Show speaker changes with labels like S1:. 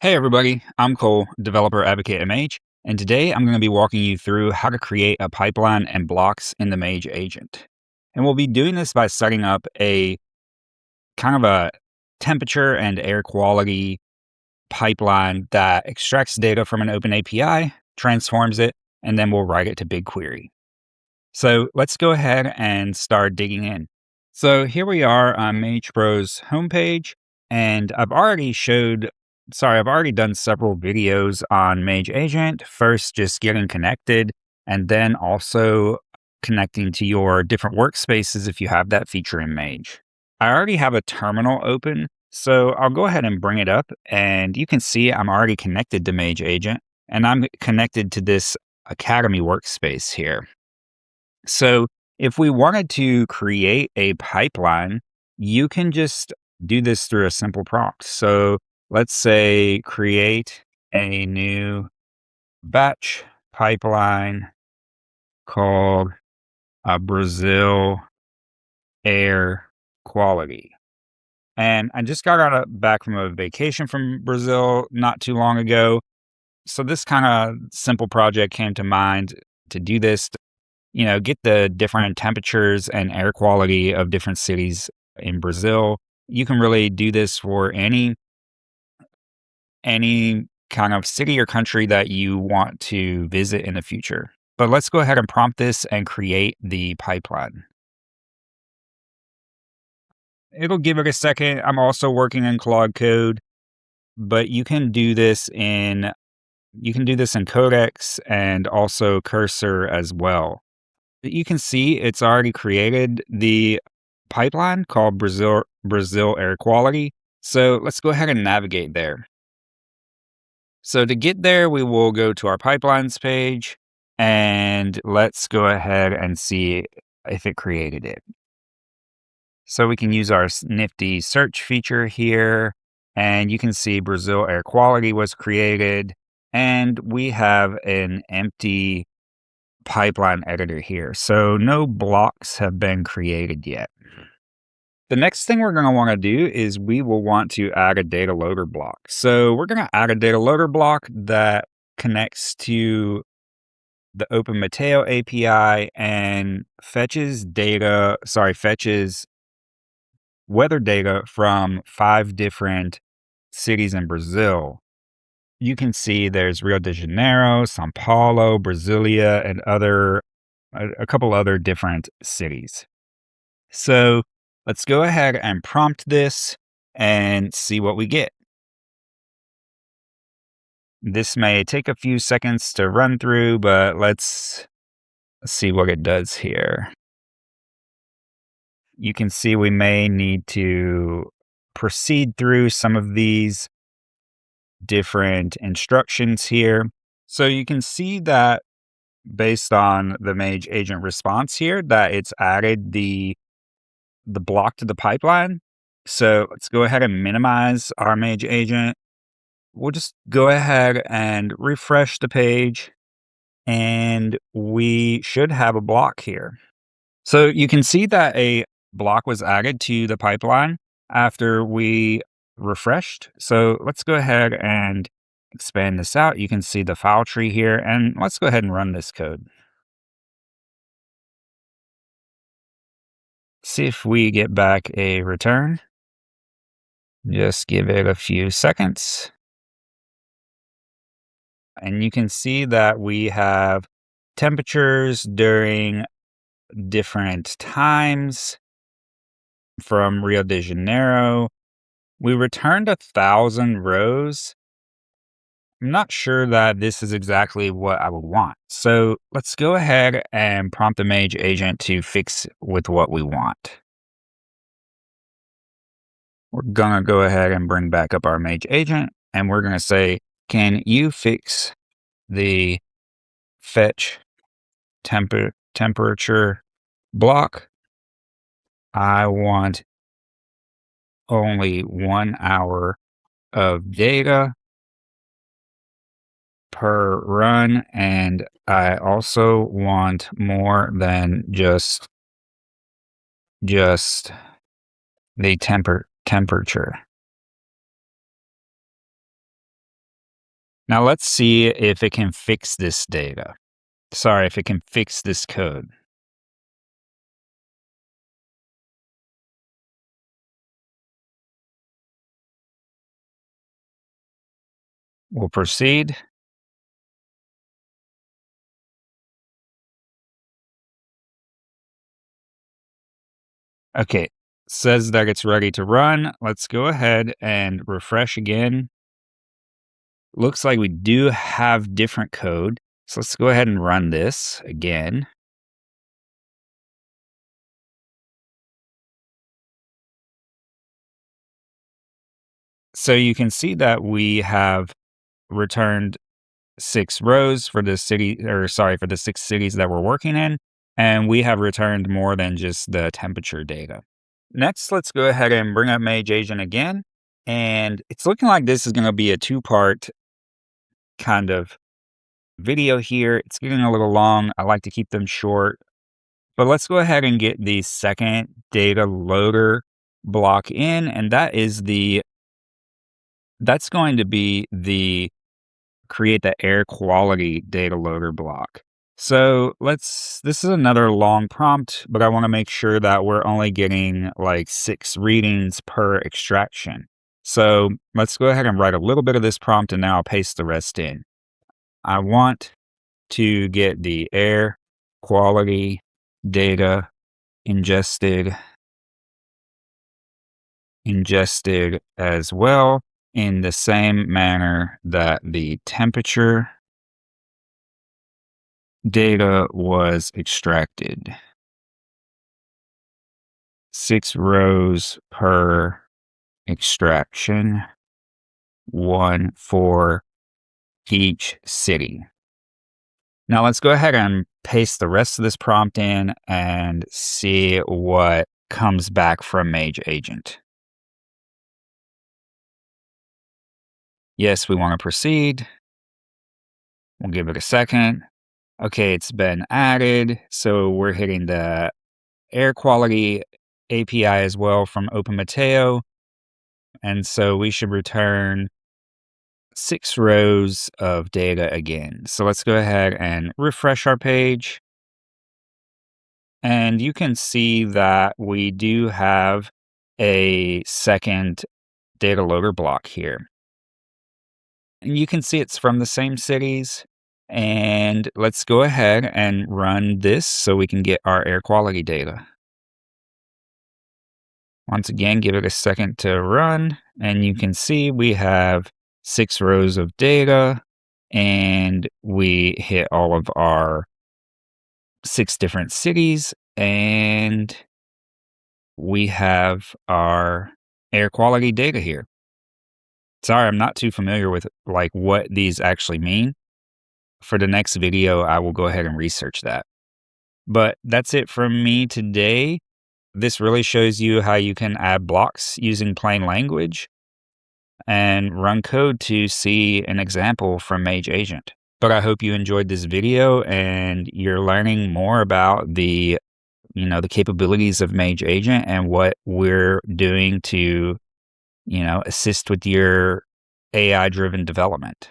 S1: Hey everybody, I'm Cole, developer advocate at Mage, and today I'm going to be walking you through how to create a pipeline and blocks in the Mage Agent. And we'll be doing this by setting up a kind of a temperature and air quality pipeline that extracts data from an open API, transforms it, and then we'll write it to BigQuery. So let's go ahead and start digging in. So here we are on Mage Pro's homepage, and I've already done several videos on Mage Agent. First, just getting connected, and then also connecting to your different workspaces if you have that feature in Mage. I already have a terminal open, so I'll go ahead and bring it up, and you can see I'm already connected to Mage Agent, and I'm connected to this Academy workspace here. So if we wanted to create a pipeline, you can just do this through a simple prompt. So let's say create a new batch pipeline called Brazil air quality. And I just back from a vacation from Brazil not too long ago. So this kind of simple project came to mind to do this, get the different temperatures and air quality of different cities in Brazil. You can really do this for any kind of city or country that you want to visit in the future. But let's go ahead and prompt this and create the pipeline. It'll give it a second. I'm also working in Claude Code, but you can do this in Codex and also Cursor as well. You can see it's already created the pipeline called Brazil Air Quality. So let's go ahead and navigate there. So to get there, we will go to our pipelines page and let's go ahead and see if it created it. So we can use our nifty search feature here, and you can see Brazil Air Quality was created, and we have an empty pipeline editor here. So no blocks have been created yet. The next thing we're going to want to do is we will want to add a data loader block. So we're going to add a data loader block that connects to the Open-Meteo API and fetches weather data from 5 different cities in Brazil. You can see there's Rio de Janeiro, São Paulo, Brasilia, and a couple other different cities. So let's go ahead and prompt this and see what we get. This may take a few seconds to run through, but let's see what it does here. You can see we may need to proceed through some of these different instructions here. So you can see that based on the Mage Agent response here, that it's added the block to the pipeline. So let's go ahead and minimize our Mage Agent. We'll just go ahead and refresh the page, and we should have a block here. So you can see that a block was added to the pipeline after we refreshed. So let's go ahead and expand this out. You can see the file tree here, and let's go ahead and run this code. See if we get back a return. Just give it a few seconds. And you can see that we have temperatures during different times from Rio de Janeiro. We returned 1,000 rows. I'm not sure that this is exactly what I would want. So let's go ahead and prompt the Mage Agent to fix with what we want. We're gonna go ahead and bring back up our Mage Agent, and we're gonna say, can you fix the fetch temperature block? I want only 1 hour of data per run, and I also want more than just the temperature. Now let's see if it can fix this data. Sorry, if it can fix this code. We'll proceed. Okay, says that it's ready to run. Let's go ahead and refresh again. Looks like we do have different code. So let's go ahead and run this again. So you can see that we have returned 6 rows for the city, or sorry, for the 6 cities that we're working in. And we have returned more than just the temperature data. Next, let's go ahead and bring up Mage Agent again. And it's looking like this is going to be a 2-part kind of video here. It's getting a little long. I like to keep them short. But let's go ahead and get the second data loader block in. And that's going to be the create the air quality data loader block. So this is another long prompt, but I want to make sure that we're only getting like 6 readings per extraction. So let's go ahead and write a little bit of this prompt and now I'll paste the rest in. I want to get the air quality data ingested as well in the same manner that the temperature data was extracted. 6 rows per extraction, 1 for each city. Now let's go ahead and paste the rest of this prompt in and see what comes back from Mage Agent. Yes, we want to proceed. We'll give it a second. Okay, it's been added. So we're hitting the air quality API as well from Open-Meteo. And so we should return 6 rows of data again. So let's go ahead and refresh our page. And you can see that we do have a second data loader block here. And you can see it's from the same cities. And let's go ahead and run this so we can get our air quality data. Once again, give it a second to run, and you can see we have 6 rows of data, and we hit all of our 6 different cities, and we have our air quality data here. Sorry, I'm not too familiar with like what these actually mean. For the next video, I will go ahead and research that. But that's it from me today. This really shows you how you can add blocks using plain language and run code to see an example from Mage Agent. But I hope you enjoyed this video and you're learning more about the capabilities of Mage Agent and what we're doing to, assist with your AI-driven development.